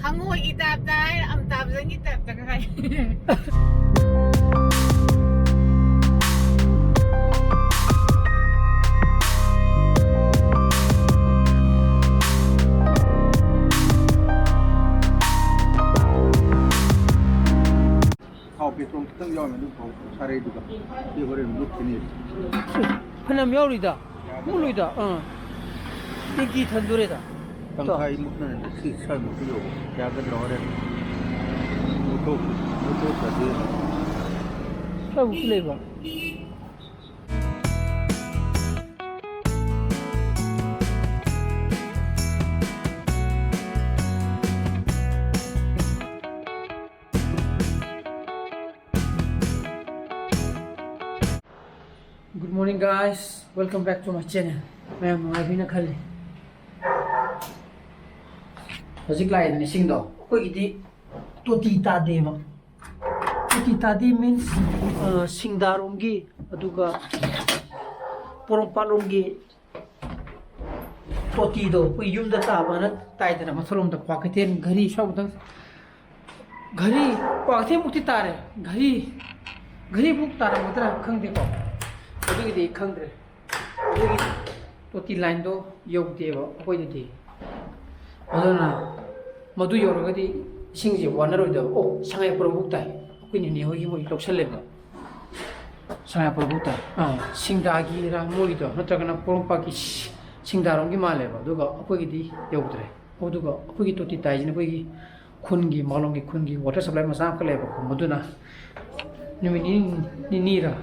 Hangoi itap tayo, am tap sa itap ta kay. Petron kita yaw na dito sare dito. Di hore look kini. Panam yaurida. Muluida. Tiki thandureda. Tangkai mukna na si sar mukyo. Kya gan hore. Muto sa di. Sabu flavor. Good morning guys, welcome back to my channel. मैं अभी ना खले हजिक line में सिंग दो कोई दी तोती तादे बा तोती तादे means सिंगदारोंगी अदुगा पोरोंपालोंगी तोती दो कोई यूम दा ताबा ना ताइदना मसलों दा क्वाकतेन घरी शॉप दा घरी क्वाकते मुक्ति तारे घरी बुक तारा मतरा खंग देखो अदुगी खंग्रे अदुगी तोती लाइन दो योगदेवा अखोइदि अदुना मधु योरगदि सिंगजे वानरोइद ओ सांगाय प्रभुक ताई अखोइनि ने होगी मोइ लौसलेबा सांगाय प्रभुक ताई सिंगदागी रा मोइदो नत्रगना पोरंपाकी सिंगदारोंगी मालेबा दुगा अखोइदि योगद्रे अदुगा अखोइगी तोती ताइजिन अखोइगी खुनगी मालोंगी खुनगी वाटर सप्लाई मसा खलेबा मधुना निमिनि निनीरा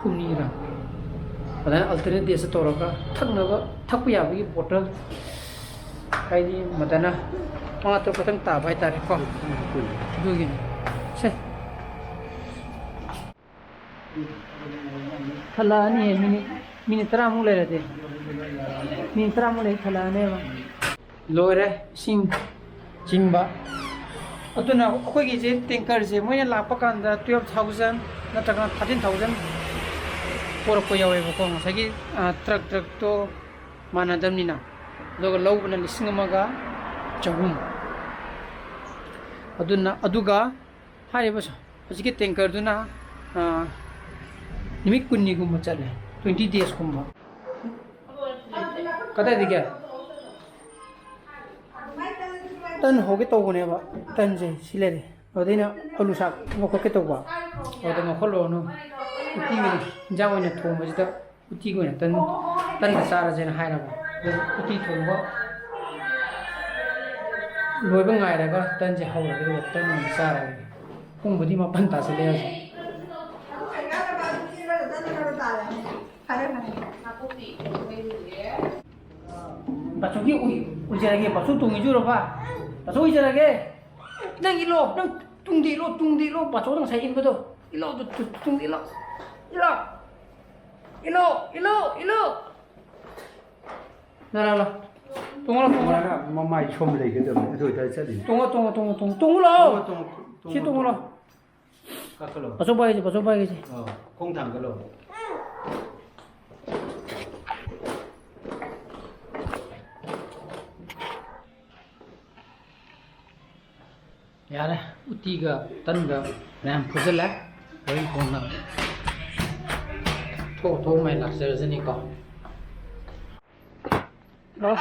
हुनीरा अदा अल्टरनेट देश तौरका थकनबा थकप याबगी बोतल हाइदि मदना मात्र पतंग ताबाय तारे को दुगिन से थलानी मिनि 30 मु लेरदे मिनि 30 मु ले थलाने लोरे सिंग जिंबा अतुना अखोइगी जे टैंकर जे मोय लापा कांदा 12000 नतका 13000 por ko yawe ko sagi truck to manadamnina loga lawbana lising amaga chahum aduga hariba hajiki tanker duna nimik kunni gum chale 20 days gumba kada digya tan hoge to gune ba tan je silere odina alusak mo ko ke to ba odama kholo no uti ni jawo na thom bajida uti go na tan sara jena haira ba uti thom ba loi ba ngai ra ga tan je haura ga tan sara pung budi ma pan ta se le Pasoki ujarage pasu tungi juro ba pasu ujarage nang ilo nang tungdi lo pasu nang sai ko do ilo tungdi lo ilo 나라라 동어라 mamai chom le ke dam ro ta cha di 동어라 시 동어라 ka kalo pasu 봐야지 kong thang kalo यार उतीगा तनगा RAM फुजला वही कोना थो मैं लक्ष्य जनी को लो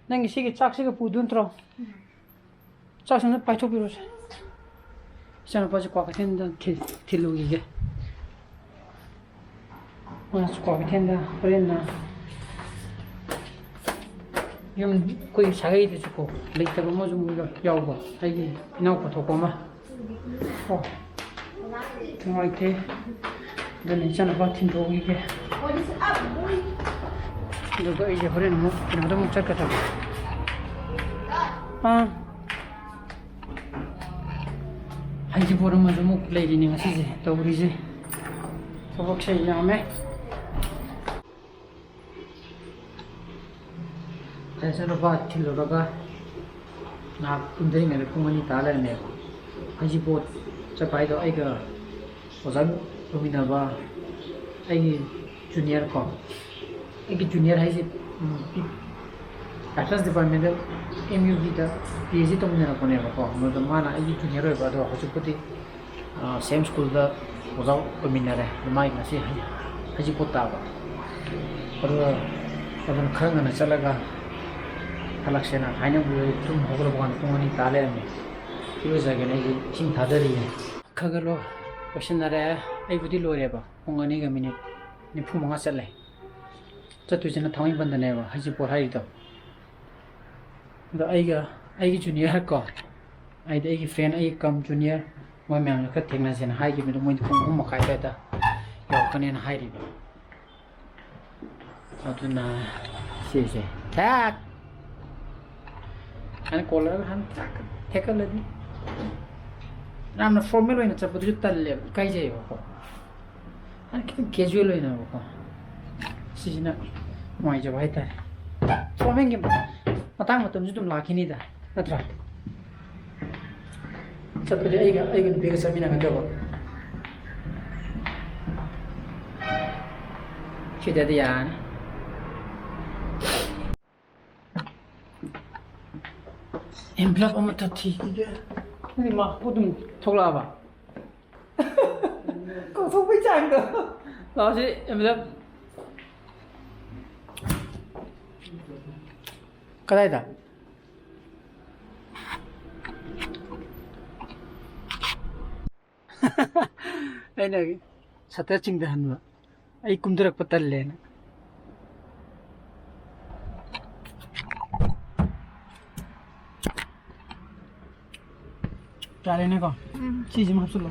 नंगे सिगे चाक्सिगा पुदुन throw चाक्सन पाइथो बिरो सान पाजे क्वाकथेन थिलुगिगे मा क्वाकथेन दा प्रेना यम कोई सागै दे को लेतब म जुम यावबा आइगे इनाव पथोको मा ओ थमाइते दने चना बा थिन दोगिगे दुगा इजे हरेन मु किनादा मु चकता हाइजी बोरम म जुम लेदिनि ngasiजे तौरिजे सबक से यामे ऐसा लोग बात थी लोगों का ना कुंडली में कुंगनी ताले में हाजी बोट चपाई तो एक ओजन रुमिनाबा एक जूनियर को एक junior Haji Atlas Department MUGida PhD tongdena koneba ko modo mana ai junior oi ba do hojupoti same school da ozau ominare mai ngasi HEIJINGPOT ta ba aro adan khanga na chalaga halaksena haina bu tum hogro ban tungani tale ame iyo jage ne sing thadari khagalo questionare ai budi lore ba ongani ga minute ni phu manga chale chatu jena thawai bandane ba HEIJINGPOT hai do I junior ko I friend I come junior moi mem ka thengna sen hai gi me moi pung ma kai ta yo kanen hai ri atuna se tak an collar han tak thekal ni ramna formal hoina cha budu talle kai je ko an ki casual hoina ko sijina moi je bai ta formal gi matang matam judum lakini da natra chapade aiga bega samina ga dawa chida de yan envelope amata thi ni ma pudum thokla ba ko thok bai chang da la si envelope kadai da aina satra chingda hanwa ai kumdurak patal lena chale ne ko chीज में हसलो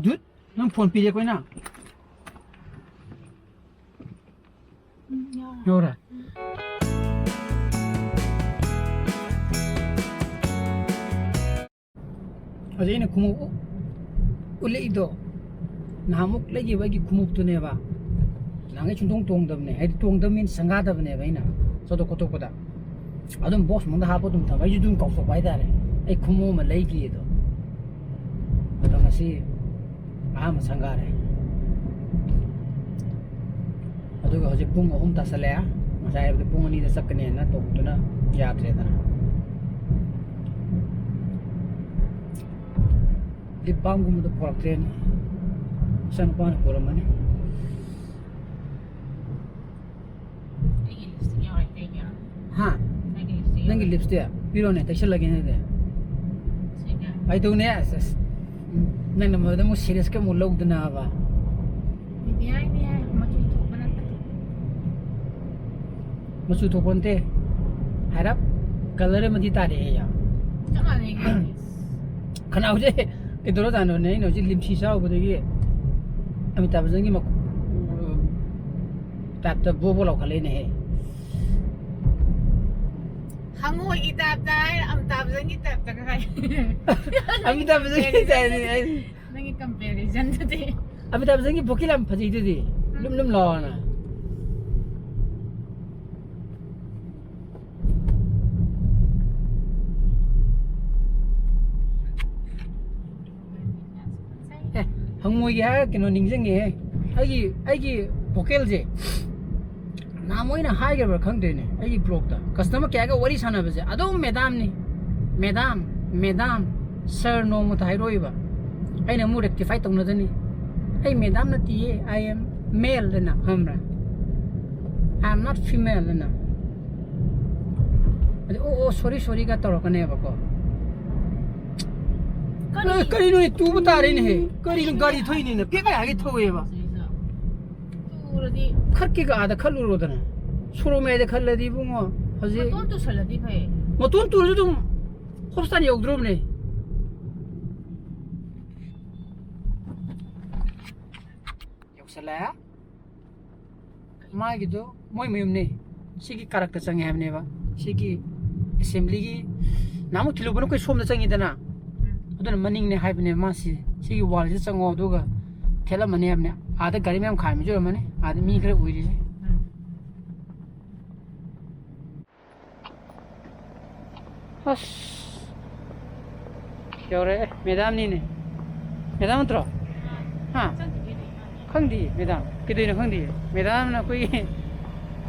दूध नम phone पीले कोई ना 요라 어제 이네 구멍 올레 이도 나목 레기 와기 구멍도 내봐 나게 중동 동답네 해도 동답민 상가답네 바이나 저도 고토보다 아좀 보스 뭔가 하보도 다 와이 좀 꺾어 봐야다래 이 구멍만 레기에도 그다음에 아마 상가래 aduga hoje pung ahum ta salaya masai abde pung ani da sakne na to tuna yatre da di bangum do por train san pan por mane ha nangi lipstick piro ne tasha lage ne de ai to ne asas nang na mo da mo serious ka mo log dana ba masu to ponte harap color madi tare ya kana uje ke doro dano ne no ji limsi sa obo de amitabh bachchan ki tat bo lo khale ne hangoi itap dai amitabh bachchan ki tap ta kai amitabh bachchan ki tai ne nangi comparison to de amitabh bachchan ki bokilam phaji de lum lo na hangoi ya kino ningjenge aigi vocal je namoi na hai gar khang de ne aigi blog da customer kya ga wari sana baje adom madam sir no mu thai roi ba aina mu rectify tong na dani ai madam na ti I am male na hamra I am not female na oh sorry ga tor ka ne ba ko करी no तू बता रही नहीं करी no गाड़ी थोई नहीं ना के का आगे थोए बा तुरदी खरके का आधा खलु रोदना सुरो में दे खलदी बुंगो हजे मतोन तो सलदी भाई मतोन तुरु तुम होस्तान योगद्रोम ने योगसला मागी दो मोय मयुम ने सिगी कैरेक्टर चंगे हमने बा सिगी असेंबली की नामु थिलुबनो कोई सोम चंगी दना अदन मनिंग ने हाइबने मासी सिगी वाल से चंगो दुगा थेला मने हमने आधा गाड़ी में हम खाए में जो मने आदमी करे उइरी बस क्यों रे मैदाम नहीं ने मैदाम उतरो हाँ khangdi madam kidoi na khangdi madam na koi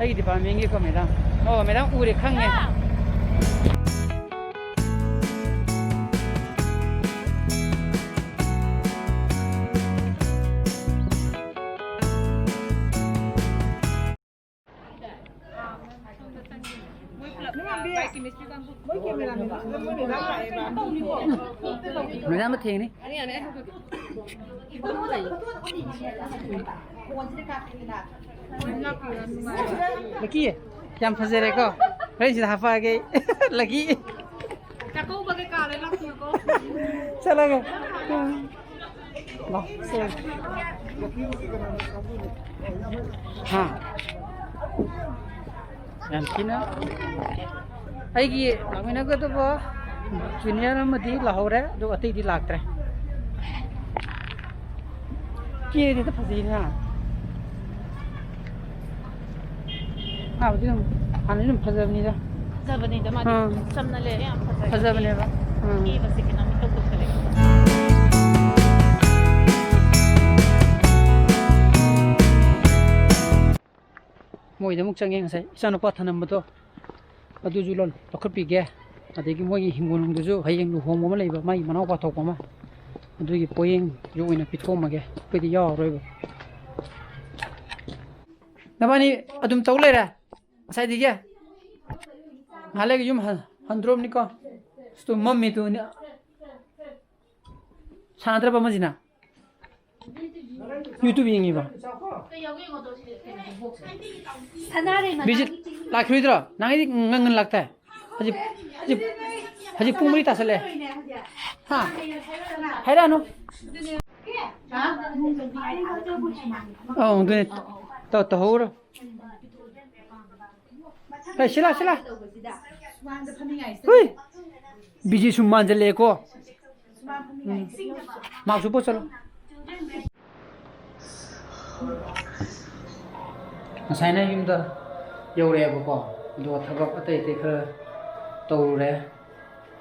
ai department ge ko madam oh madam ure khangye madam theng ni lagi yang fazere ko rai sida hafa ge lagi Kakau bagai kale lah ko. चला गया हाँ yang kina aigi lamina ko to ba junior amadi lahore do ati di lagtre ki ni to phasi na ah budin hanin phajabni da Sabani da ma samna le ya phajabni ba Ki basi kina mi to kale. moi da muk change ngai isanu pa thanam ba to adu julon tokhap pi ge adegi moi hingun du ju hayeng lu hom ma leiba mai manau pa thok ma adu gi poyeng ju ina pitho ma ge pe di ya roi ba nabani adum tawle ra sai di ge hale gi yum handrom ni ko stu mammi tu ni sadra ba majina YouTube yengi ba Bijit lakhi dra nangi ngangan lagta hai haji pumri ta sale ha haira no oh dune to hora hey sila hui biji summan jale ko ma su po chalo Masayna yung da yore ba ko do thagak atai te khara tawre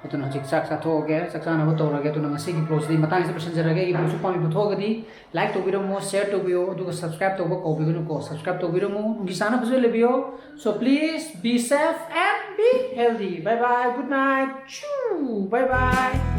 atun hajik sak sa thoge saksa na to rage tun ngasi gi close di matang se person jarage gi su pami butho gadi like to biro mo share to bio du subscribe to ko bi ko subscribe to biro mo ngi sana buzule bio so please be safe and be healthy bye bye good night bye bye